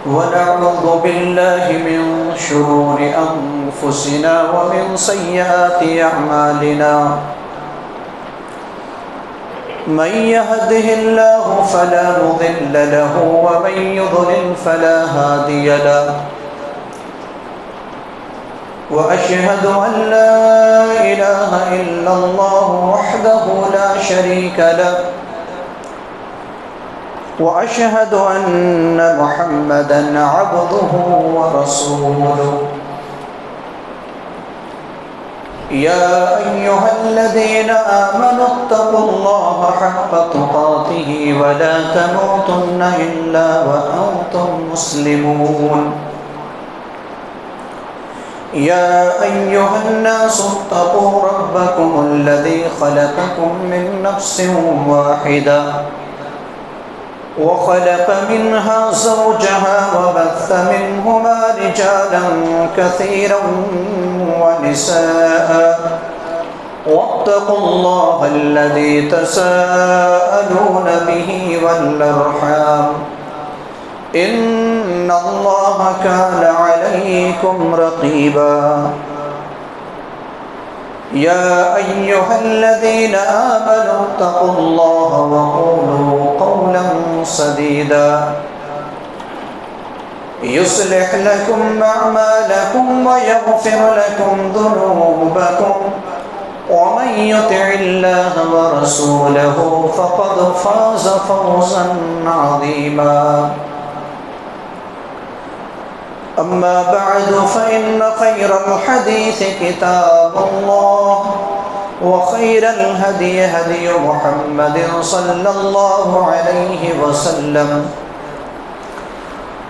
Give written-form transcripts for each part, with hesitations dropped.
ونعوذ بالله من شرور أنفسنا ومن سيئات أعمالنا من يهده الله فلا مضل له ومن يضلل فلا هادي له وأشهد أن لا إله إلا الله وحده لا شريك له وأشهد أن محمدًا عبده ورسوله يا أيها الذين آمنوا اتقوا الله حق تقاته ولا تموتن إلا وأنتم مسلمون يا أيها الناس اتقوا ربكم الذي خلقكم من نفس واحدة وخلق منها زوجها وبث منهما رجالا كثيرا ونساء واتقوا الله الذي تساءلون به والأرحام إن الله كان عليكم رقيبا يا أيها الذين آمنوا اتقوا الله وقولوا قولا سديدا يصلح لكم أعمالكم ويغفر لكم ذنوبكم ومن يطع الله ورسوله فقد فاز فوزا عظيما أما بعد فإن خير الحديث كتاب الله وخير الهدي هدي محمد صلى الله عليه وسلم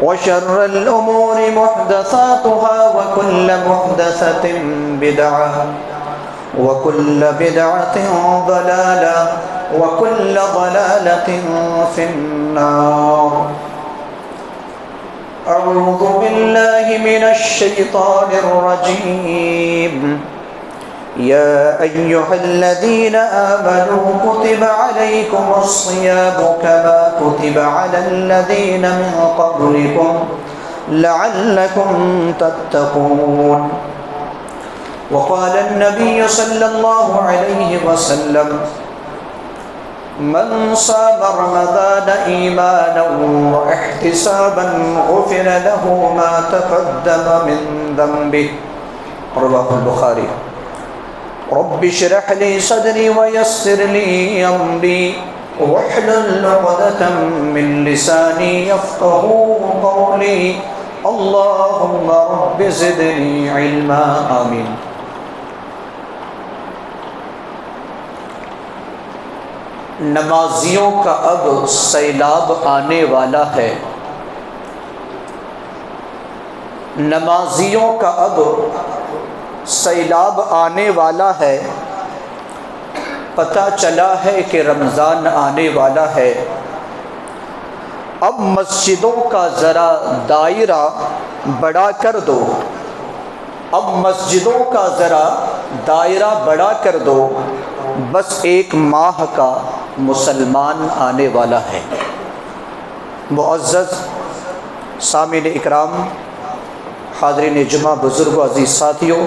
وشر الأمور محدثاتها وكل محدثة بدعة وكل بدعة ضلالة وكل ضلالة في النار أعوذ بالله من الشيطان الرجيم يا أيها الذين آمنوا كتب عليكم الصيام كما كتب على الذين من قبلكم لعلكم تتقون وقال النبي صلى الله عليه وسلم من صام رمضان إيمانا واحتسابا غفر له ما تقدم من ذنبه رواه البخاري رب اشرح لي صدري ويسر لي أمري واحلل عقدة من لساني يفقهوا قولي اللهم رب زدني علما آمين. نمازیوں کا اب سیلاب آنے والا ہے، نمازیوں کا اب سیلاب آنے والا ہے، پتہ چلا ہے کہ رمضان آنے والا ہے، اب مسجدوں کا ذرا دائرہ بڑا کر دو، اب مسجدوں کا ذرا دائرہ بڑا کر دو، بس ایک ماہ کا مسلمان آنے والا ہے۔ معزز سامعین اکرام، حاضرین جمعہ، بزرگوں، عزیز ساتھیوں،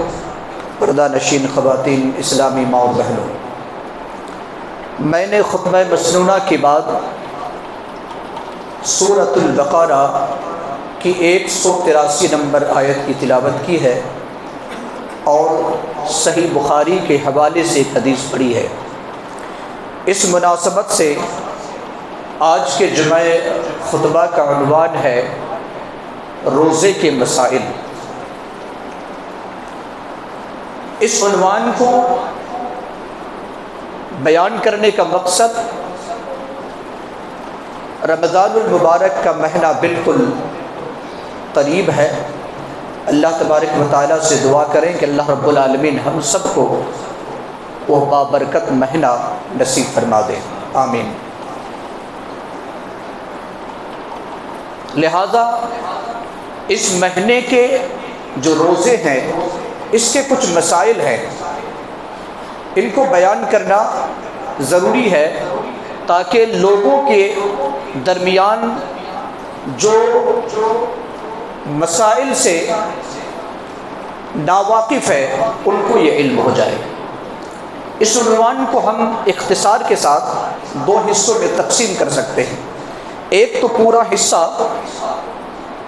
پردہ نشین خواتین، اسلامی ماں و بہنوں، میں نے خطبہ مسنونہ کے بعد سورۃ البقرہ کی 183 نمبر آیت کی تلاوت کی ہے اور صحیح بخاری کے حوالے سے ایک حدیث پڑھی ہے۔ اس مناسبت سے آج کے جمعہ خطبہ کا عنوان ہے روزے کے مسائل۔ اس عنوان کو بیان کرنے کا مقصد رمضان المبارک کا مہینہ بالکل قریب ہے۔ اللہ تبارک و تعالیٰ سے دعا کریں کہ اللہ رب العالمین ہم سب کو وہ بابرکت مہینہ نصیب فرما دے، آمین۔ لہذا اس مہینے کے جو روزے ہیں اس کے کچھ مسائل ہیں، ان کو بیان کرنا ضروری ہے تاکہ لوگوں کے درمیان جو مسائل سے ناواقف ہے ان کو یہ علم ہو جائے۔ اس عنوان کو ہم اختصار کے ساتھ دو حصوں میں تقسیم کر سکتے ہیں۔ ایک تو پورا حصہ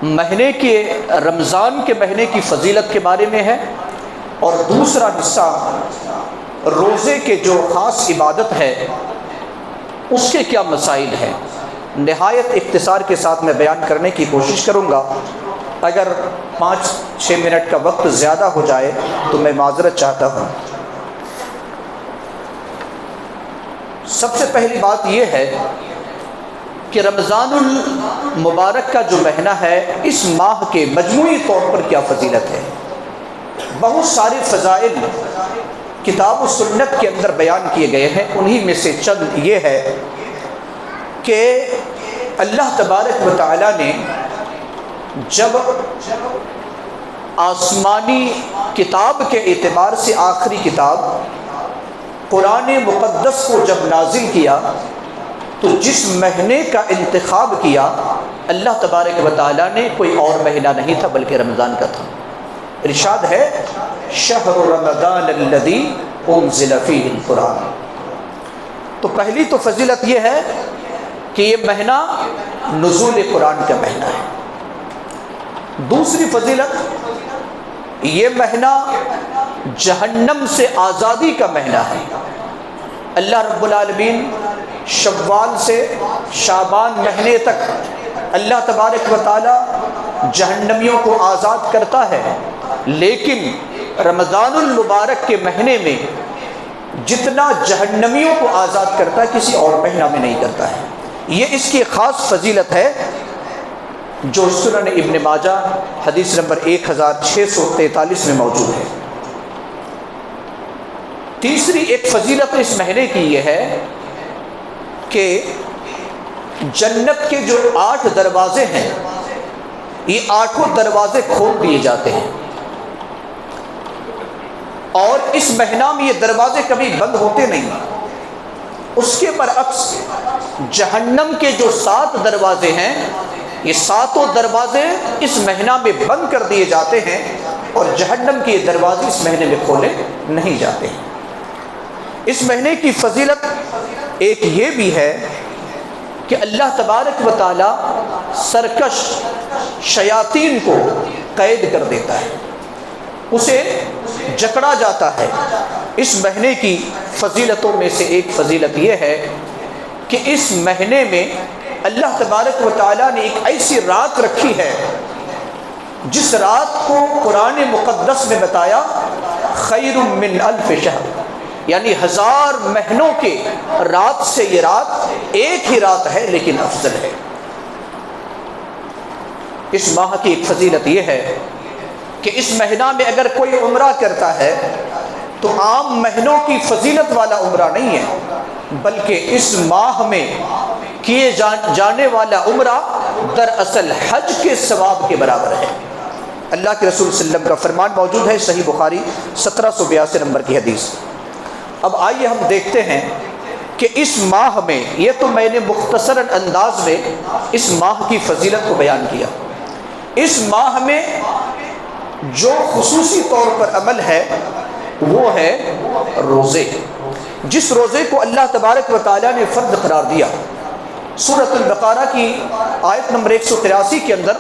مہینے کے رمضان کے مہینے کی فضیلت کے بارے میں ہے، اور دوسرا حصہ روزے کے جو خاص عبادت ہے اس کے کیا مسائل ہیں۔ نہایت اختصار کے ساتھ میں بیان کرنے کی کوشش کروں گا۔ اگر 5-6 منٹ کا وقت زیادہ ہو جائے تو میں معذرت چاہتا ہوں۔ سب سے پہلی بات یہ ہے کہ رمضان المبارک کا جو مہینہ ہے، اس ماہ کے مجموعی طور پر کیا فضیلت ہے۔ بہت سارے فضائل کتاب و سنت کے اندر بیان کیے گئے ہیں، انہی میں سے چند یہ ہے کہ اللہ تبارک و تعالی نے جب آسمانی کتاب کے اعتبار سے آخری کتاب قرآن مقدس کو جب نازل کیا تو جس مہینے کا انتخاب کیا اللہ تبارک و تعالیٰ نے کوئی اور مہینہ نہیں تھا بلکہ رمضان کا تھا۔ ارشاد ہے شہر رمضان الذی انزل فیہ القرآن۔ تو پہلی تو فضیلت یہ ہے کہ یہ مہینہ نزول قرآن کا مہینہ ہے۔ دوسری فضیلت، یہ مہینہ جہنم سے آزادی کا مہینہ ہے۔ اللہ رب العالمین شوال سے شعبان مہینے تک اللہ تبارک و تعالی جہنمیوں کو آزاد کرتا ہے، لیکن رمضان المبارک کے مہینے میں جتنا جہنمیوں کو آزاد کرتا ہے کسی اور مہینہ میں نہیں کرتا ہے۔ یہ اس کی خاص فضیلت ہے جو سنن ابن ماجہ حدیث نمبر 1643 میں موجود ہے۔ تیسری ایک فضیلت اس مہینے کی یہ ہے کہ جنت کے جو 8 دروازے ہیں، یہ 8 دروازے کھول دیے جاتے ہیں، اور اس مہینہ میں یہ دروازے کبھی بند ہوتے نہیں۔ اس کے برعکس جہنم کے جو 7 دروازے ہیں، یہ 7 دروازے اس مہینہ میں بند کر دیے جاتے ہیں، اور جہنم کے دروازے اس مہینے میں کھولے نہیں جاتے ہیں۔ اس مہینے کی فضیلت ایک یہ بھی ہے کہ اللہ تبارک و تعالی سرکش شیاطین کو قید کر دیتا ہے، اسے جکڑا جاتا ہے۔ اس مہینے کی فضیلتوں میں سے ایک فضیلت یہ ہے کہ اس مہینے میں اللہ تبارک و تعالیٰ نے ایک ایسی رات رکھی ہے جس رات کو قرآن مقدس میں بتایا خیر من الف شہر، یعنی 1000 مہینوں کے رات سے یہ رات ایک ہی رات ہے لیکن افضل ہے۔ اس ماہ کی ایک فضیلت یہ ہے کہ اس مہینہ میں اگر کوئی عمرہ کرتا ہے تو عام مہینوں کی فضیلت والا عمرہ نہیں ہے، بلکہ اس ماہ میں کیے جانے والا عمرہ دراصل حج کے ثواب کے برابر ہے۔ اللہ کے رسول صلی اللہ علیہ وسلم کا فرمان موجود ہے، صحیح بخاری 1782 نمبر کی حدیث۔ اب آئیے ہم دیکھتے ہیں کہ اس ماہ میں، یہ تو میں نے مختصر انداز میں اس ماہ کی فضیلت کو بیان کیا، اس ماہ میں جو خصوصی طور پر عمل ہے وہ ہے روزے، جس روزے کو اللہ تبارک و تعالیٰ نے فرض قرار دیا۔ سورۃ البقرہ کی آیت نمبر 183 کے اندر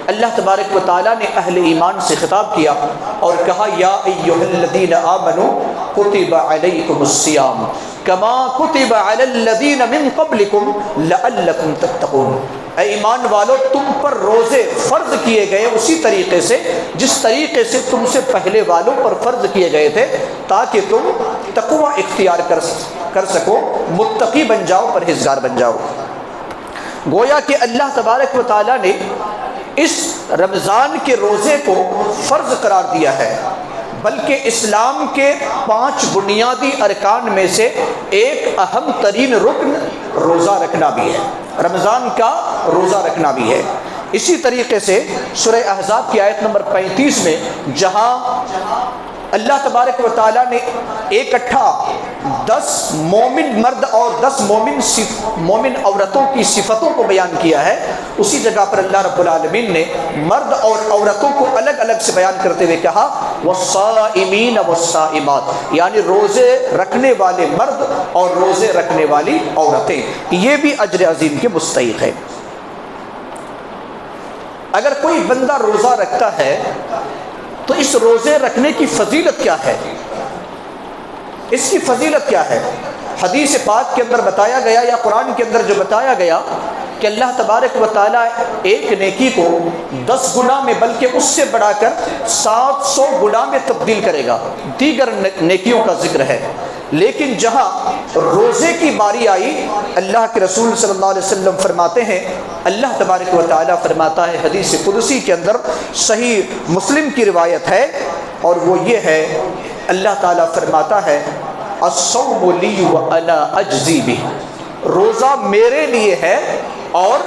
اللہ تبارک و تعالیٰ نے اہل ایمان سے خطاب کیا اور کہا یا ایھا الذین آمنوا کتب علیکم الصیام کما کتب علی الذین من قبلکم لعلکم تتقون۔ اے ایمان والو، تم پر روزے فرض کیے گئے اسی طریقے سے جس طریقے سے تم سے پہلے والوں پر فرض کیے گئے تھے، تاکہ تم تقوی اختیار کر سکو، متقی بن جاؤ، پرہیزگار بن جاؤ۔ گویا کہ اللہ تبارک و تعالیٰ نے اس رمضان کے روزے کو فرض قرار دیا ہے، بلکہ اسلام کے 5 بنیادی ارکان میں سے ایک اہم ترین رکن روزہ رکھنا بھی ہے، رمضان کا روزہ رکھنا بھی ہے۔ اسی طریقے سے سورہ احزاب کی آیت نمبر 35 میں جہاں اللہ تبارک و تعالیٰ نے اکٹھا 10 مومن مرد اور 10 مومن عورتوں کی صفتوں کو بیان کیا ہے، اسی جگہ پر اللہ رب العالمین نے مرد اور عورتوں کو الگ الگ سے بیان کرتے ہوئے کہا والصائمین والصائمات، یعنی روزے رکھنے والے مرد اور روزے رکھنے والی عورتیں، یہ بھی اجر عظیم کے مستحق ہے۔ اگر کوئی بندہ روزہ رکھتا ہے تو اس روزے رکھنے کی فضیلت کیا ہے؟ اس کی فضیلت کیا ہے؟ حدیث پاک کے اندر بتایا گیا یا قرآن کے اندر جو بتایا گیا کہ اللہ تبارک و تعالیٰ ایک نیکی کو 10 گنا میں بلکہ اس سے بڑھا کر 700 گنا میں تبدیل کرے گا۔ دیگر نیکیوں کا ذکر ہے، لیکن جہاں روزے کی باری آئی، اللہ کے رسول صلی اللہ علیہ وسلم فرماتے ہیں، اللہ تبارک و تعالیٰ فرماتا ہے حدیث قدسی کے اندر، صحیح مسلم کی روایت ہے، اور وہ یہ ہے، اللہ تعالیٰ فرماتا ہے الصوم لی وانا اجزی بہ، روزہ میرے لیے ہے اور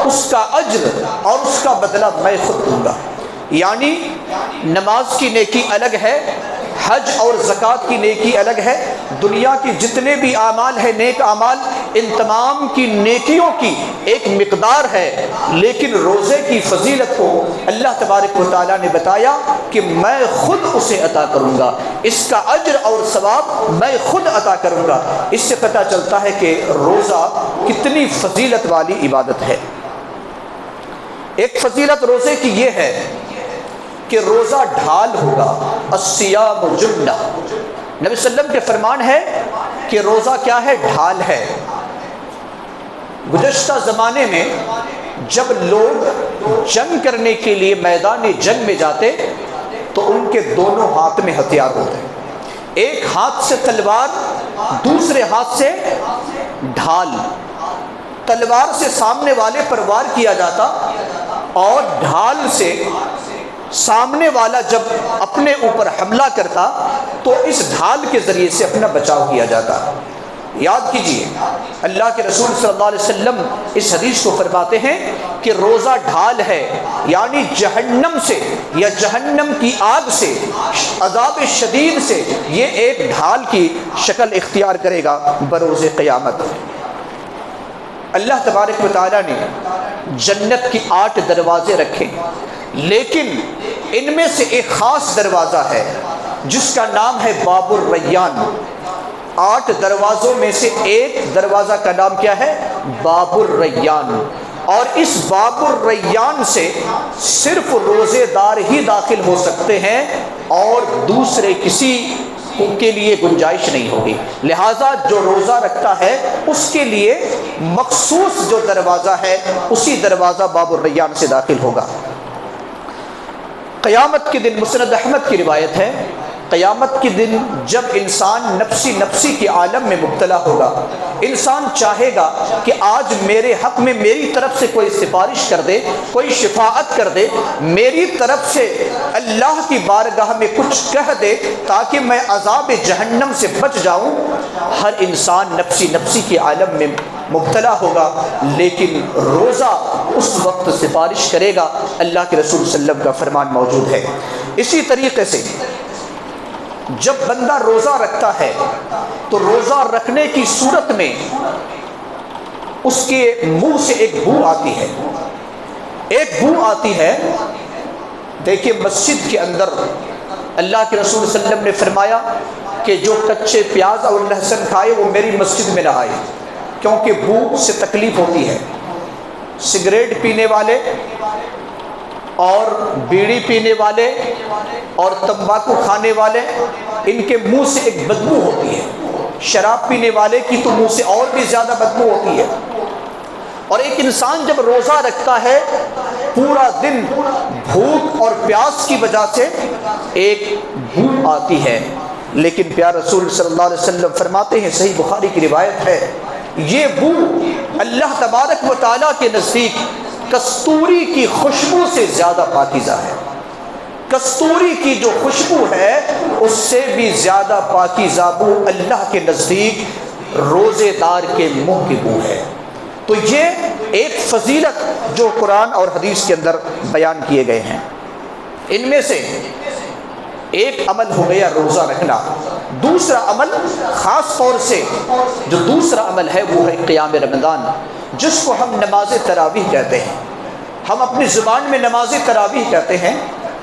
اس کا اجر اور اس کا بدلہ میں خود دوں گا۔ یعنی نماز کی نیکی الگ ہے، حج اور زکوٰۃ کی نیکی الگ ہے، دنیا کی جتنے بھی اعمال ہیں نیک اعمال، ان تمام کی نیکیوں کی ایک مقدار ہے، لیکن روزے کی فضیلت کو اللہ تبارک و تعالیٰ نے بتایا کہ میں خود اسے عطا کروں گا، اس کا اجر اور ثواب میں خود عطا کروں گا۔ اس سے پتہ چلتا ہے کہ روزہ کتنی فضیلت والی عبادت ہے۔ ایک فضیلت روزے کی یہ ہے کہ روزہ ڈھال ہوگا، الصیام جنہ، نبی صلی اللہ علیہ وسلم کے فرمان ہے کہ روزہ کیا ہے؟ ڈھال ہے۔ گزشتہ زمانے میں جب لوگ جنگ کرنے کے لیے میدان جنگ میں جاتے تو ان کے دونوں ہاتھ میں ہتھیار ہوتے، ایک ہاتھ سے تلوار، دوسرے ہاتھ سے ڈھال۔ تلوار سے سامنے والے پر وار کیا جاتا اور ڈھال سے سامنے والا جب اپنے اوپر حملہ کرتا تو اس ڈھال کے ذریعے سے اپنا بچاؤ کیا جاتا۔ یاد کیجئے اللہ کے رسول صلی اللہ علیہ وسلم اس حدیث کو فرماتے ہیں کہ روزہ ڈھال ہے، یعنی جہنم سے یا جہنم کی آگ سے، عذاب شدید سے یہ ایک ڈھال کی شکل اختیار کرے گا بروز قیامت۔ اللہ تبارک و تعالیٰ نے جنت کی 8 دروازے رکھے، لیکن ان میں سے ایک خاص دروازہ ہے جس کا نام ہے باب الریان۔ 8 دروازوں میں سے ایک دروازہ کا نام کیا ہے؟ باب الریان، اور اس باب الریان سے صرف روزے دار ہی داخل ہو سکتے ہیں اور دوسرے کسی کے لیے گنجائش نہیں ہوگی۔ لہٰذا جو روزہ رکھتا ہے اس کے لیے مخصوص جو دروازہ ہے اسی دروازہ باب الریان سے داخل ہوگا۔ قیامت کے دن مسند احمد کی روایت ہے، قیامت کے دن جب انسان نفسی کے عالم میں مبتلا ہوگا، انسان چاہے گا کہ آج میرے حق میں میری طرف سے کوئی سفارش کر دے، کوئی شفاعت کر دے، میری طرف سے اللہ کی بارگاہ میں کچھ کہہ دے تاکہ میں عذاب جہنم سے بچ جاؤں۔ ہر انسان نفسی کے عالم میں مبتلا ہوگا، لیکن روزہ اس وقت سفارش کرے گا۔ اللہ کے رسول صلی اللہ علیہ وسلم کا فرمان موجود ہے۔ اسی طریقے سے جب بندہ روزہ رکھتا ہے تو روزہ رکھنے کی صورت میں اس کے منہ سے ایک بو آتی ہے، ایک بو آتی ہے۔ دیکھیے مسجد کے اندر اللہ کے رسول صلی اللہ علیہ وسلم نے فرمایا کہ جو کچے پیاز اور لہسن کھائے وہ میری مسجد میں نہ آئے، کیونکہ بو سے تکلیف ہوتی ہے۔ سگریٹ پینے والے اور بیڑی پینے والے اور تمباکو کھانے والے، ان کے منہ سے ایک بدبو ہوتی ہے۔ شراب پینے والے کی تو منہ سے اور بھی زیادہ بدبو ہوتی ہے۔ اور ایک انسان جب روزہ رکھتا ہے پورا دن بھوک اور پیاس کی وجہ سے ایک بو آتی ہے، لیکن پیارے رسول صلی اللہ علیہ وسلم فرماتے ہیں، صحیح بخاری کی روایت ہے، یہ بو اللہ تبارک و تعالیٰ کے نزدیک کستوری کی خوشبو سے زیادہ پاکیزہ ہے۔ کستوری کی جو خوشبو ہے اس سے بھی زیادہ پاکیزہ بو اللہ کے نزدیک روزے دار کے منہ کی بو ہے۔ تو یہ ایک فضیلت جو قرآن اور حدیث کے اندر بیان کیے گئے ہیں۔ ان میں سے ایک عمل ہو گیا روزہ رکھنا، دوسرا عمل خاص طور سے جو دوسرا عمل ہے وہ ہے قیام رمضان، جس کو ہم نماز تراویح کہتے ہیں، ہم اپنی زبان میں نماز تراویح کہتے ہیں،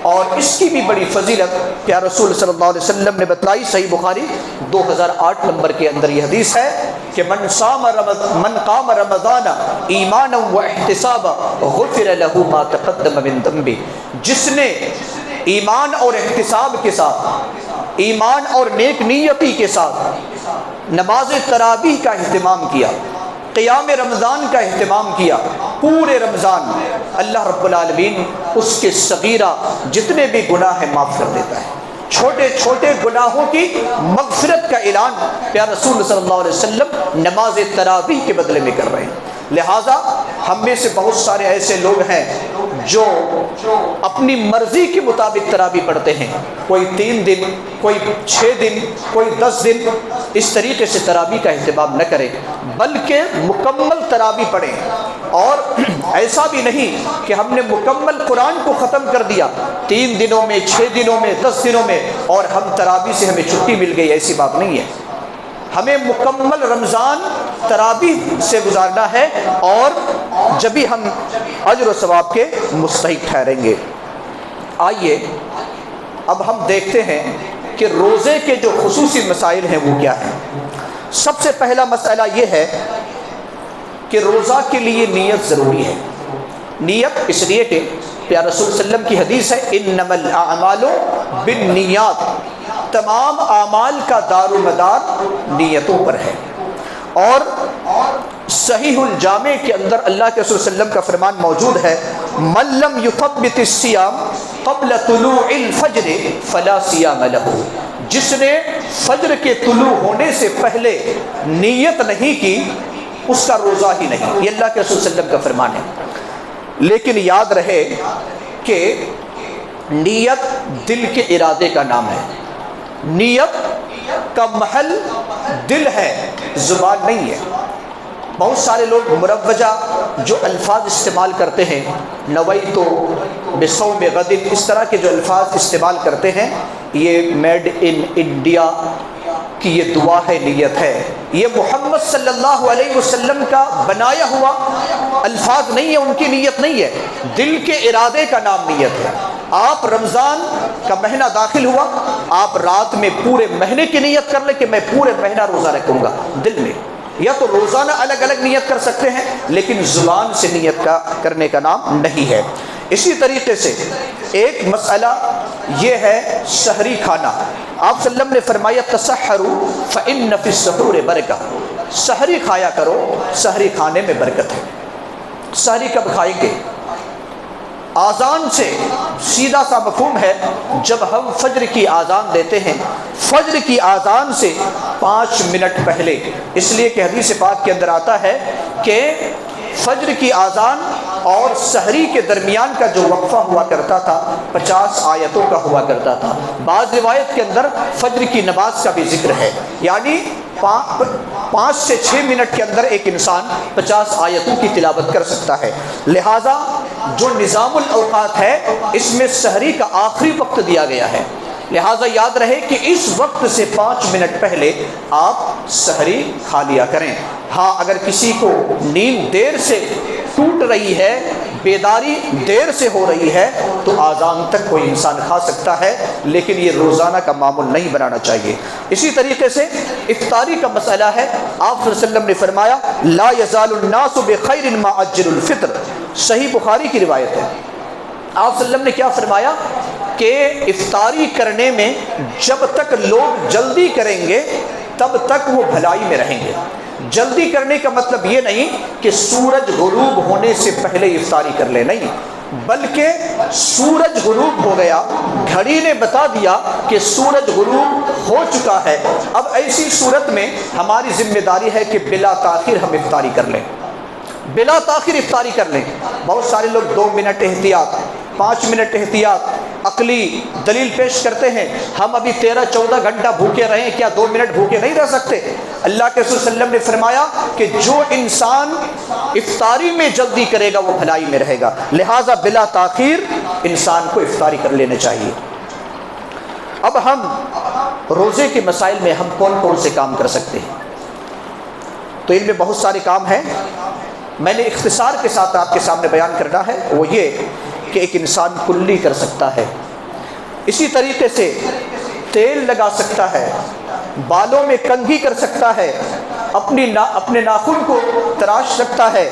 اور اس کی بھی بڑی فضیلت پیارے رسول صلی اللہ علیہ وسلم نے بتلائی۔ صحیح بخاری 2008 نمبر کے اندر یہ حدیث ہے کہ من قام رمضان ایمانا واحتسابا غفر له ما تقدم من ذنبه، جس نے ایمان اور احتساب کے ساتھ، ایمان اور نیک نیتی کے ساتھ نماز تراویح کا اہتمام کیا، قیام رمضان کا اہتمام کیا، پورے رمضان اللہ رب العالمین اس کے صغیرہ جتنے بھی گناہ ہیں معاف کر دیتا ہے۔ چھوٹے چھوٹے گناہوں کی مغفرت کا اعلان پیارے رسول صلی اللہ علیہ وسلم نماز تراویح کے بدلے میں کر رہے ہیں۔ لہٰذا ہم میں سے بہت سارے ایسے لوگ ہیں جو اپنی مرضی کے مطابق تراویح پڑھتے ہیں، کوئی 3 دن، کوئی 6 دن، کوئی 10 دن، اس طریقے سے تراویح کا اہتمام نہ کریں، بلکہ مکمل تراویح پڑھیں۔ اور ایسا بھی نہیں کہ ہم نے مکمل قرآن کو ختم کر دیا 3 دنوں میں، 6 دنوں میں، 10 دنوں میں، اور ہم تراویح سے ہمیں چھٹی مل گئی، ایسی بات نہیں ہے۔ ہمیں مکمل رمضان تراویح سے گزارنا ہے، اور جبھی ہم اجر و ثواب کے مستحق ٹھہریں گے۔ آئیے اب ہم دیکھتے ہیں کہ روزے کے جو خصوصی مسائل ہیں وہ کیا ہیں۔ سب سے پہلا مسئلہ یہ ہے کہ روزہ کے لیے نیت ضروری ہے۔ نیت اس لیے کہ پیارے رسول صلی اللہ علیہ وسلم کی حدیث ہے انما الاعمال بالنیات، تمام اعمال کا دار و مدار نیتوں پر ہے۔ اور صحیح الجامع کے اندر اللہ کے رسول صلی اللہ علیہ وسلم کا فرمان موجود ہے من لم یثبت الصیام قبل طلوع الفجر فلا صیام له، جس نے فجر کے طلوع ہونے سے پہلے نیت نہیں کی اس کا روزہ ہی نہیں، یہ اللہ کے رسول صلی اللہ علیہ وسلم کا فرمان ہے۔ لیکن یاد رہے کہ نیت دل کے ارادے کا نام ہے، نیت کا محل دل ہے، زبان نہیں ہے۔ بہت سارے لوگ مروجہ جو الفاظ استعمال کرتے ہیں، نویتو بصوم غد، اس طرح کے جو الفاظ استعمال کرتے ہیں، یہ میڈ ان انڈیا کی یہ دعا ہے، نیت ہے، یہ محمد صلی اللہ علیہ وسلم کا بنایا ہوا الفاظ نہیں ہے، ان کی نیت نہیں ہے، دل کے ارادے کا نام نیت ہے۔ آپ رمضان کا مہینہ داخل ہوا، آپ رات میں پورے مہینے کی نیت کر لیں کہ میں پورے مہینہ روزہ رکھوں گا دل میں، یا تو روزانہ الگ الگ نیت کر سکتے ہیں، لیکن زبان سے نیت کا کرنے کا نام نہیں ہے۔ اسی طریقے سے ایک مسئلہ یہ ہے سحری کھانا۔ آپ صلی اللہ علیہ وسلم نے فرمایا تسحروا فإن فی السحور برکہ، سحری کھایا کرو، سحری کھانے میں برکت ہے۔ سحری کب کھائیں گے؟ آذان سے سیدھا سا مفہوم ہے، جب ہم فجر کی آذان دیتے ہیں، فجر کی آذان سے 5 منٹ پہلے، اس لیے کہ حدیث پاک کے اندر آتا ہے کہ فجر کی آذان اور سحری کے درمیان کا جو وقفہ ہوا کرتا تھا 50 آیتوں کا ہوا کرتا تھا۔ بعض روایت کے اندر فجر کی نماز کا بھی ذکر ہے، یعنی 5 سے 6 منٹ کے اندر ایک انسان 50 آیتوں کی تلاوت کر سکتا ہے۔ لہٰذا جو نظام الاوقات ہے اس میں سحری کا آخری وقت دیا گیا ہے، لہٰذا یاد رہے کہ اس وقت سے 5 منٹ پہلے آپ سحری کھا لیا کریں۔ ہاں اگر کسی کو نیند دیر سے ٹوٹ رہی ہے، بیداری دیر سے ہو رہی ہے، تو آذان تک کوئی انسان کھا سکتا ہے، لیکن یہ روزانہ کا معمول نہیں بنانا چاہیے۔ اسی طریقے سے افطاری کا مسئلہ ہے، آپ صلی اللہ علیہ وسلم نے فرمایا لا یزال الناس بخیر ما عجل الفطر، صحیح بخاری کی روایت ہے۔ آپ صلی اللہ علیہ وسلم نے کیا فرمایا کہ افطاری کرنے میں جب تک لوگ جلدی کریں گے تب تک وہ بھلائی میں رہیں گے۔ جلدی کرنے کا مطلب یہ نہیں کہ سورج غروب ہونے سے پہلے افطاری کر لے، نہیں، بلکہ سورج غروب ہو گیا، گھڑی نے بتا دیا کہ سورج غروب ہو چکا ہے، اب ایسی صورت میں ہماری ذمہ داری ہے کہ بلا تاخیر ہم افطاری کر لیں، بلا تاخیر افطاری کر لیں۔ بہت سارے لوگ 2 منٹ احتیاط، 5 منٹ احتیاط عقلی دلیل پیش کرتے ہیں، ہم ابھی 13-14 گھنٹہ بھوکے رہیں، کیا 2 منٹ بھوکے نہیں رہ سکتے؟ اللہ کے رسول صلی اللہ علیہ وسلم نے فرمایا کہ جو انسان افطاری میں جلدی کرے گا وہ بھلائی میں رہے گا، لہٰذا بلا تاخیر انسان کو افطاری کر لینا چاہیے۔ اب ہم روزے کے مسائل میں ہم کون کون سے کام کر سکتے ہیں؟ تو ان میں بہت سارے کام ہیں، میں نے اختصار کے ساتھ آپ کے سامنے بیان کرنا ہے۔ وہ یہ کہ ایک انسان کلی کر سکتا ہے، اسی طریقے سے تیل لگا سکتا ہے، بالوں میں کنگھی کر سکتا ہے، اپنے ناخن کو تراش سکتا ہے،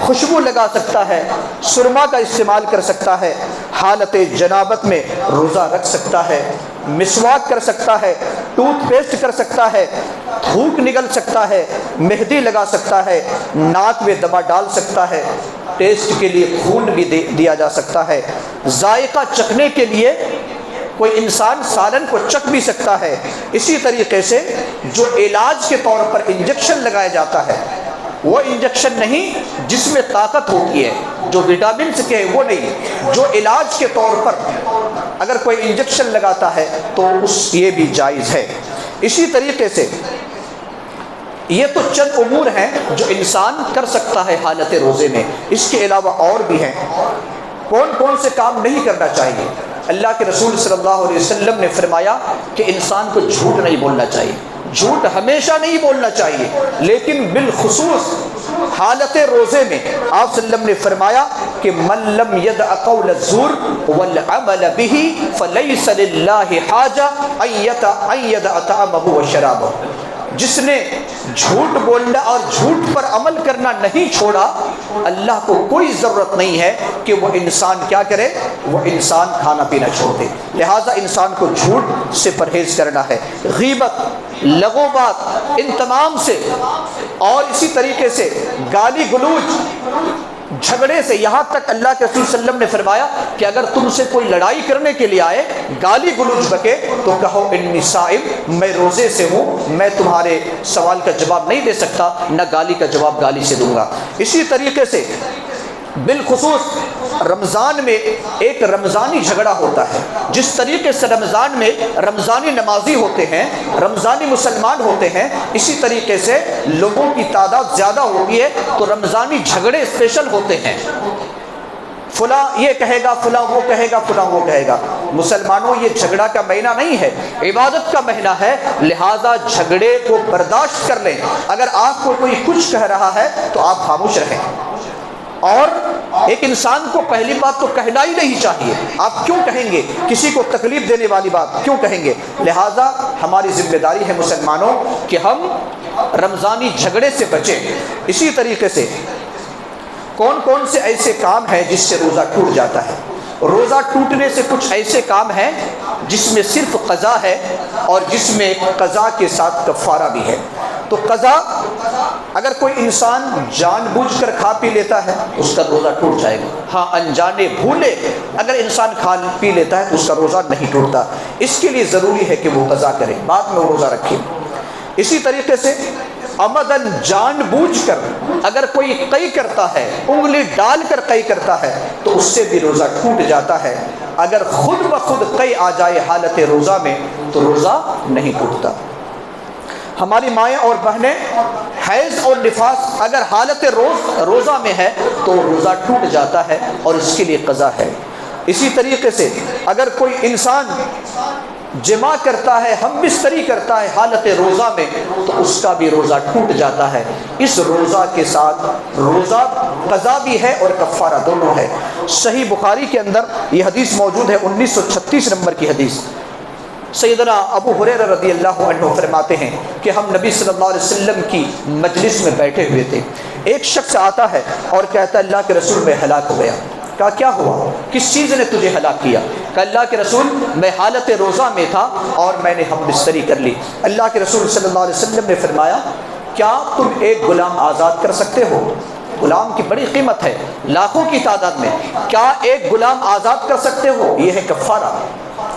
خوشبو لگا سکتا ہے، سرما کا استعمال کر سکتا ہے، حالت جنابت میں روزہ رکھ سکتا ہے، مسواک کر سکتا ہے، ٹوتھ پیسٹ کر سکتا ہے، تھوک نگل سکتا ہے، مہندی لگا سکتا ہے، ناک میں دوا ڈال سکتا ہے، ٹیسٹ کے لیے خون بھی دیا جا سکتا ہے، ذائقہ چکھنے کے لیے کوئی انسان سالن کو چکھ بھی سکتا ہے۔ اسی طریقے سے جو علاج کے طور پر انجیکشن لگایا جاتا ہے، وہ انجیکشن نہیں جس میں طاقت ہوتی ہے، جو وٹامنس کے وہ نہیں، جو علاج کے طور پر اگر کوئی انجیکشن لگاتا ہے تو یہ بھی جائز ہے۔ اسی طریقے سے یہ تو چند امور ہیں جو انسان کر سکتا ہے حالت روزے میں، اس کے علاوہ اور بھی ہیں۔ کون کون سے کام نہیں کرنا چاہیے؟ اللہ کے رسول صلی اللہ علیہ وسلم نے فرمایا کہ انسان کو جھوٹ نہیں بولنا چاہیے، جھوٹ ہمیشہ نہیں بولنا چاہیے، لیکن بالخصوص حالت روزے میں آپ صلی اللہ علیہ وسلم نے فرمایا کہ من لم يدع قول الزور والعمل به فليس لله حاجة ان يدع طعامه وشرابه، جس نے جھوٹ بولنا اور جھوٹ پر عمل کرنا نہیں چھوڑا، اللہ کو کوئی ضرورت نہیں ہے کہ وہ انسان کیا کرے، وہ انسان کھانا پینا چھوڑ دے۔ لہٰذا انسان کو جھوٹ سے پرہیز کرنا ہے، غیبت، لغو بات، ان تمام سے، اور اسی طریقے سے گالی گلوچ، جھگڑے سے، یہاں تک اللہ کے رسول صلی اللہ علیہ وسلم نے فرمایا کہ اگر تم سے کوئی لڑائی کرنے کے لیے آئے، گالی گلوچ بکے، تو کہو انی صائم، میں روزے سے ہوں، میں تمہارے سوال کا جواب نہیں دے سکتا، نہ گالی کا جواب گالی سے دوں گا۔ اسی طریقے سے بالخصوص رمضان میں ایک رمضانی جھگڑا ہوتا ہے، جس طریقے سے رمضان میں رمضانی نمازی ہوتے ہیں، رمضانی مسلمان ہوتے ہیں، اسی طریقے سے لوگوں کی تعداد زیادہ ہوتی ہے تو رمضانی جھگڑے اسپیشل ہوتے ہیں۔ فلاں یہ کہے گا، فلاں وہ کہے گا، فلاں وہ کہے گا۔ مسلمانوں، یہ جھگڑا کا مہینہ نہیں ہے، عبادت کا مہینہ ہے، لہذا جھگڑے کو برداشت کر لیں۔ اگر آپ کو کوئی کچھ کہہ رہا ہے تو آپ خاموش رہیں، اور ایک انسان کو پہلی بات تو کہنا ہی نہیں چاہیے، آپ کیوں کہیں گے؟ کسی کو تکلیف دینے والی بات کیوں کہیں گے؟ لہٰذا ہماری ذمہ داری ہے مسلمانوں کہ ہم رمضانی جھگڑے سے بچیں۔ اسی طریقے سے کون کون سے ایسے کام ہیں جس سے روزہ ٹوٹ جاتا ہے؟ روزہ ٹوٹنے سے کچھ ایسے کام ہیں جس میں صرف قضا ہے اور جس میں قضا کے ساتھ کفارہ بھی ہے۔ تو قضا، اگر کوئی انسان جان بوجھ کر کھا پی لیتا ہے اس کا روزہ ٹوٹ جائے گا۔ ہاں، انجانے بھولے اگر انسان کھا پی لیتا ہے تو اس کا روزہ نہیں ٹوٹتا، اس کے لیے ضروری ہے کہ وہ قضا کرے، بعد میں وہ روزہ رکھے۔ اسی طریقے سے عمدن، جان بوجھ کر اگر کوئی قی کرتا ہے، انگلی ڈال کر قی کرتا ہے تو اس سے بھی روزہ ٹوٹ جاتا ہے۔ اگر خود بخود قی آ جائے حالت روزہ میں تو روزہ نہیں ٹوٹتا۔ ہماری مائیں اور بہنیں، حیض اور نفاس اگر حالت روزہ میں ہے تو روزہ ٹوٹ جاتا ہے اور اس کے لیے قضا ہے۔ اسی طریقے سے اگر کوئی انسان جماع کرتا ہے، ہم بستری کرتا ہے حالت روزہ میں تو اس کا بھی روزہ ٹوٹ جاتا ہے۔ اس روزہ کے ساتھ روزہ قضا بھی ہے اور کفارہ دونوں ہے۔ صحیح بخاری کے اندر یہ حدیث موجود ہے، 1936 نمبر کی حدیث۔ سیدنا ابو ہریرہ رضی اللہ عنہ فرماتے ہیں کہ ہم نبی صلی اللہ علیہ وسلم کی مجلس میں بیٹھے ہوئے تھے، ایک شخص آتا ہے اور کہتا ہے اللہ کے رسول میں ہلاک ہو گیا۔ کہا کیا ہوا؟ کس چیز نے تجھے ہلاک کیا؟ کہ اللہ کے رسول میں حالت روزہ میں تھا اور میں نے ہم بستری کر لی۔ اللہ کے رسول صلی اللہ علیہ وسلم نے فرمایا کیا تم ایک غلام آزاد کر سکتے ہو؟ غلام کی بڑی قیمت ہے، لاکھوں کی تعداد میں، کیا ایک غلام آزاد کر سکتے ہو؟ یہ ہے کفارہ۔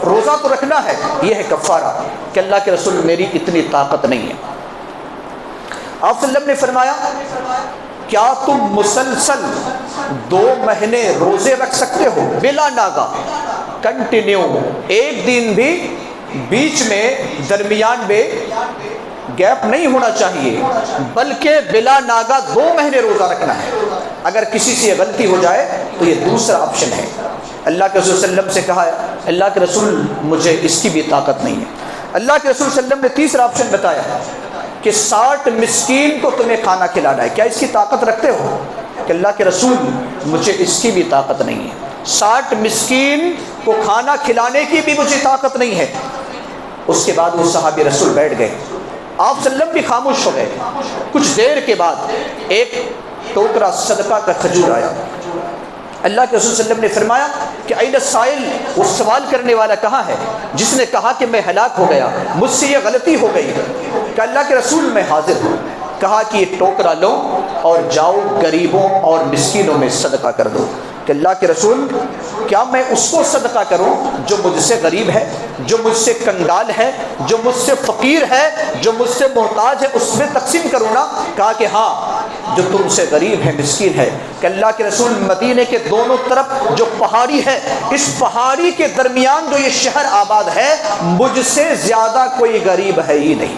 روزہ تو رکھنا ہے، یہ ہے کفارہ۔ کہ اللہ کے رسول میری اتنی طاقت نہیں ہے۔ آپ صلی اللہ علیہ وسلم نے فرمایا کیا تم مسلسل 2 مہینے روزے رکھ سکتے ہو بلا ناغہ، کنٹینیو، ایک دن بھی بیچ میں درمیان میں گیپ نہیں ہونا چاہیے، بلکہ بلا ناغہ 2 مہینے روزہ رکھنا ہے۔ اگر کسی سے غلطی ہو جائے تو یہ دوسرا آپشن ہے۔ اللہ کے رسول صلی اللہ علیہ وسلم سے کہا اللہ کے رسول مجھے اس کی بھی طاقت نہیں ہے۔ اللہ کے رسول صلی اللہ علیہ وسلم نے تیسرا آپشن بتایا کہ 60 مسکین کو تمہیں کھانا کھلانا ہے، کیا اس کی طاقت رکھتے ہو؟ کہ اللہ کے رسول مجھے اس کی بھی طاقت نہیں ہے، 60 مسکین کو کھانا کھلانے کی بھی مجھے طاقت نہیں ہے۔ اس کے بعد وہ صحابی رسول بیٹھ گئے، آپ صلی اللہ علیہ وسلم بھی خاموش ہو گئے۔ کچھ دیر کے بعد ایک ٹوکرا صدقہ کا کھجور آیا۔ اللہ کے رسول صلی اللہ علیہ وسلم نے فرمایا کہ این السائل، وہ سوال کرنے والا کہاں ہے جس نے کہا کہ میں ہلاک ہو گیا، مجھ سے یہ غلطی ہو گئی؟ کہ اللہ کے رسول میں حاضر ہوں۔ کہا کہ یہ ٹوکرا لو اور جاؤ غریبوں اور مسکینوں میں صدقہ کر دو۔ کہ اللہ کے رسول کیا میں اس کو صدقہ کروں جو مجھ سے غریب ہے، جو مجھ سے کنگال ہے، جو مجھ سے فقیر ہے، جو مجھ سے محتاج ہے، اس میں تقسیم کروں نا؟ کہا کہ ہاں، جو تم سے غریب ہے، مسکین ہے۔ کہ اللہ کے رسول مدینے کے دونوں طرف جو پہاڑی ہے، اس پہاڑی کے درمیان جو یہ شہر آباد ہے، مجھ سے زیادہ کوئی غریب ہے ہی نہیں،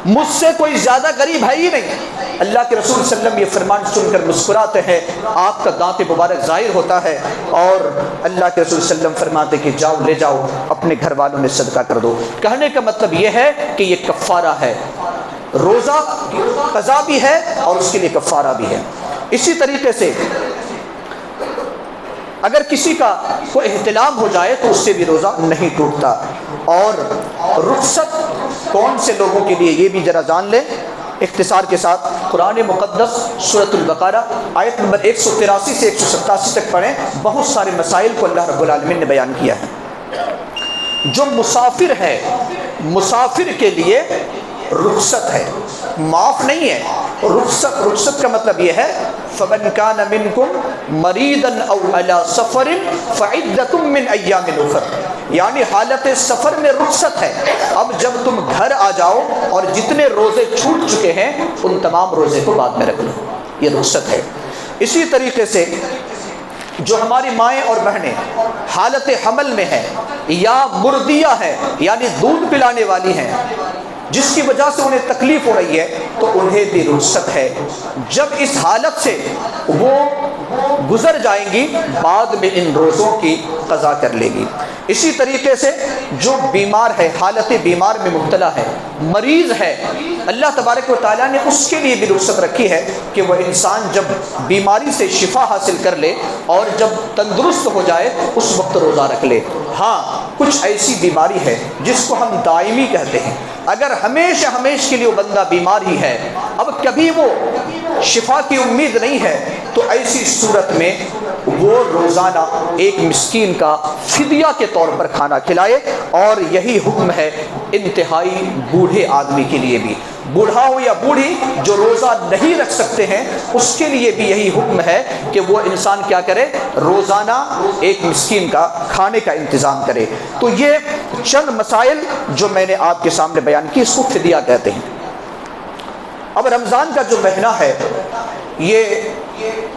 مجھ سے کوئی زیادہ غریب ہے ہی نہیں۔ اللہ کے رسول صلی اللہ علیہ وسلم یہ فرمان سن کر مسکراتے ہیں، آپ کا دانت مبارک ظاہر ہوتا ہے، اور اللہ کے رسول صلی اللہ علیہ وسلم فرماتے کہ جاؤ لے جاؤ اپنے گھر والوں میں صدقہ کر دو۔ کہنے کا مطلب یہ ہے کہ یہ کفارہ ہے، روزہ قضا بھی ہے اور اس کے لیے کفارہ بھی ہے۔ اسی طریقے سے اگر کسی کا کوئی احتلام ہو جائے تو اس سے بھی روزہ نہیں ٹوٹتا۔ اور رخصت کون سے لوگوں کے لیے، یہ بھی ذرا جان لیں اختصار کے ساتھ۔ قرآن مقدس سورۃ البقرہ آیت نمبر 183 سے 187 تک پڑھیں، بہت سارے مسائل کو اللہ رب العالمین نے بیان کیا ہے۔ جو مسافر ہے، مسافر کے لیے رخصت ہے، معاف نہیں ہے۔ رخصت کا مطلب یہ ہے فَمَنْ كَانَ مِنْكُمْ مَرِيضًا أَوْ عَلَى سَفَرٍ فَعِدَّةٌ مِّنْ أَيَّامٍ أُخَرَ، یعنی حالت سفر میں رخصت ہے۔ اب جب تم گھر آ جاؤ اور جتنے روزے چھوٹ چکے ہیں ان تمام روزے کو بعد میں رکھ لو، یہ رخصت ہے۔ اسی طریقے سے جو ہماری مائیں اور بہنیں حالت حمل میں ہیں یا مرضیہ ہیں، یعنی دودھ پلانے والی ہیں، جس کی وجہ سے انہیں تکلیف ہو رہی ہے، تو انہیں بھی رخصت ہے۔ جب اس حالت سے وہ گزر جائیں گی، بعد میں ان روزوں کی قضا کر لے گی۔ اسی طریقے سے جو بیمار ہے، حالت بیمار میں مبتلا ہے، مریض ہے، اللہ تبارک و تعالیٰ نے اس کے لیے بھی رخصت رکھی ہے کہ وہ انسان جب بیماری سے شفا حاصل کر لے اور جب تندرست ہو جائے اس وقت روزہ رکھ لے۔ ہاں، کچھ ایسی بیماری ہے جس کو ہم دائمی کہتے ہیں، اگر ہمیشہ کے لیے وہ بندہ بیمار ہی ہے، اب کبھی وہ شفا کی امید نہیں ہے، تو ایسی صورت میں وہ روزانہ ایک مسکین کا فدیہ کے طور پر کھانا کھلائے۔ اور یہی حکم ہے انتہائی بوڑھے آدمی کے لیے بھی، بوڑھا ہو یا بوڑھی جو روزہ نہیں رکھ سکتے ہیں، اس کے لیے بھی یہی حکم ہے کہ وہ انسان کیا کرے، روزانہ ایک مسکین کا کھانے کا انتظام کرے۔ تو یہ چند مسائل جو میں نے آپ کے سامنے بیان کی، اس کو فدیہ کہتے ہیں۔ اب رمضان کا جو مہینہ ہے یہ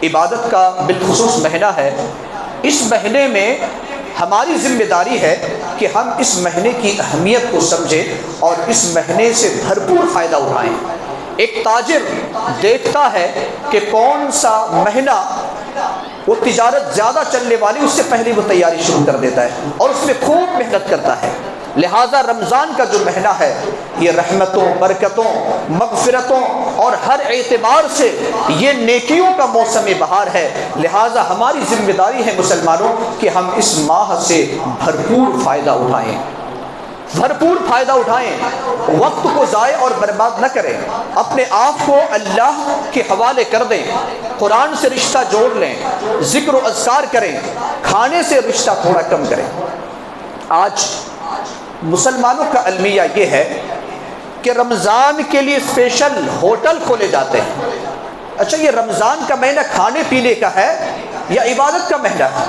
عبادت کا بالخصوص مہینہ ہے۔ اس مہینے میں ہماری ذمہ داری ہے کہ ہم اس مہینے کی اہمیت کو سمجھیں اور اس مہینے سے بھرپور فائدہ اٹھائیں۔ ایک تاجر دیکھتا ہے کہ کون سا مہینہ وہ تجارت زیادہ چلنے والی، اس سے پہلے وہ تیاری شروع کر دیتا ہے اور اس میں خوب محنت کرتا ہے۔ لہٰذا رمضان کا جو مہینہ ہے یہ رحمتوں، برکتوں، مغفرتوں اور ہر اعتبار سے یہ نیکیوں کا موسم بہار ہے۔ لہٰذا ہماری ذمہ داری ہے مسلمانوں کہ ہم اس ماہ سے بھرپور فائدہ اٹھائیں، بھرپور فائدہ اٹھائیں، وقت کو ضائع اور برباد نہ کریں، اپنے آپ کو اللہ کے حوالے کر دیں، قرآن سے رشتہ جوڑ لیں، ذکر و اذکار کریں، کھانے سے رشتہ تھوڑا کم کریں۔ آج مسلمانوں کا المیہ یہ ہے کہ رمضان کے لیے اسپیشل ہوٹل کھولے جاتے ہیں۔ اچھا، یہ رمضان کا مہینہ کھانے پینے کا ہے یا عبادت کا مہینہ ہے؟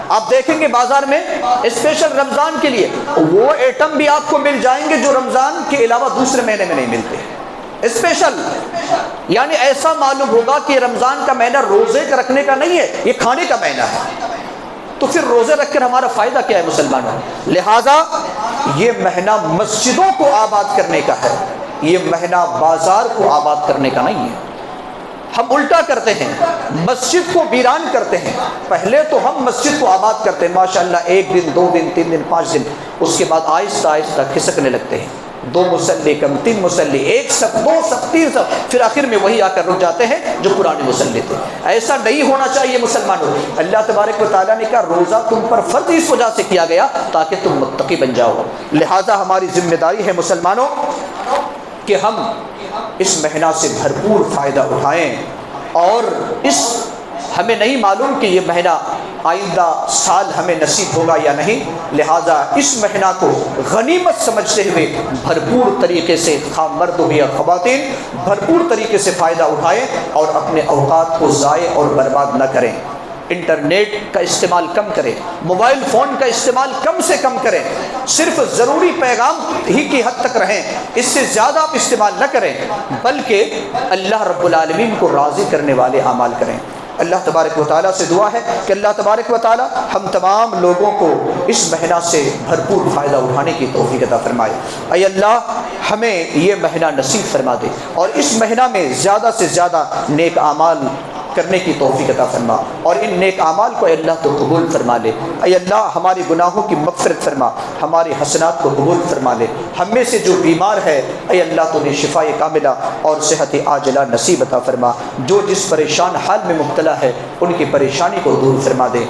آپ دیکھیں گے بازار میں اسپیشل رمضان کے لیے وہ ایٹم بھی آپ کو مل جائیں گے جو رمضان کے علاوہ دوسرے مہینے میں نہیں ملتے، اسپیشل۔ یعنی ایسا معلوم ہوگا کہ رمضان کا مہینہ روزے کا رکھنے کا نہیں ہے، یہ کھانے کا مہینہ ہے۔ تو پھر روزے رکھ کر ہمارا فائدہ کیا ہے مسلمانوں؟ لہٰذا یہ مہینہ مسجدوں کو آباد کرنے کا ہے، یہ مہینہ بازار کو آباد کرنے کا نہیں ہے۔ ہم الٹا کرتے ہیں، مسجد کو ویران کرتے ہیں۔ پہلے تو ہم مسجد کو آباد کرتے ہیں، ماشاءاللہ 1 دن 2 دن 3 دن 5 دن، اس کے بعد آہستہ آہستہ کھسکنے لگتے ہیں، 2 مصلی کم، 3 مصلی، 1 صف، 2 صف، 3 صف، پھر آخر میں وہی آ کر رک جاتے ہیں جو پرانے مصلی تھے۔ ایسا نہیں ہونا چاہیے مسلمانوں۔ اللہ تبارک و تعالیٰ نے کہا روزہ تم پر فرض اس وجہ سے کیا گیا تاکہ تم متقی بن جاؤ۔ لہذا ہماری ذمہ داری ہے مسلمانوں کہ ہم اس مہینہ سے بھرپور فائدہ اٹھائیں، اور ہمیں نہیں معلوم کہ یہ مہینہ آئندہ سال ہمیں نصیب ہوگا یا نہیں، لہذا اس مہینہ کو غنیمت سمجھتے ہوئے بھرپور طریقے سے، خواہ مرد ہو یا خواتین، بھرپور طریقے سے فائدہ اٹھائیں اور اپنے اوقات کو ضائع اور برباد نہ کریں۔ انٹرنیٹ کا استعمال کم کریں، موبائل فون کا استعمال کم سے کم کریں، صرف ضروری پیغام ہی کی حد تک رہیں، اس سے زیادہ آپ استعمال نہ کریں، بلکہ اللہ رب العالمین کو راضی کرنے والے اعمال کریں۔ اللہ تبارک و تعالیٰ سے دعا ہے کہ اللہ تبارک و تعالیٰ ہم تمام لوگوں کو اس مہینہ سے بھرپور فائدہ اٹھانے کی توفیق عطا فرمائے۔ اے اللہ ہمیں یہ مہینہ نصیب فرما دے، اور اس مہینہ میں زیادہ سے زیادہ نیک اعمال کرنے کی توفیق عطا فرما، اور ان نیک اعمال کو اے اللہ تو قبول فرما لے۔ اے اللہ ہماری گناہوں کی مغفرت فرما، ہماری حسنات کو قبول فرما لے۔ ہم میں سے جو بیمار ہے اے اللہ تو انہیں شفاء کاملہ اور صحت عاجلہ نصیب عطا فرما، جو جس پریشان حال میں مبتلا ہے ان کی پریشانی کو دور فرما دے۔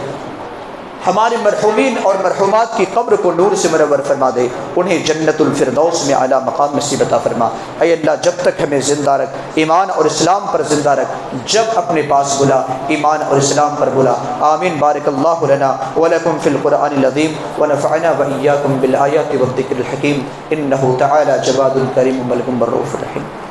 ہمارے مرحومین اور مرحومات کی قبر کو نور سے منور فرما دے، انہیں جنت الفردوس میں اعلیٰ مقام نصیب عطا فرما۔ اے اللہ جب تک ہمیں زندہ رکھ، ایمان اور اسلام پر زندہ رکھ، جب اپنے پاس بلا ایمان اور اسلام پر بلا۔ آمین۔ بارک اللہ لنا ولکم فی القرآن العظیم ونفعنا وإیاکم بالآیات والذکر الحکیم، انہ تعالی جواد کریم ملک رؤوف رحیم۔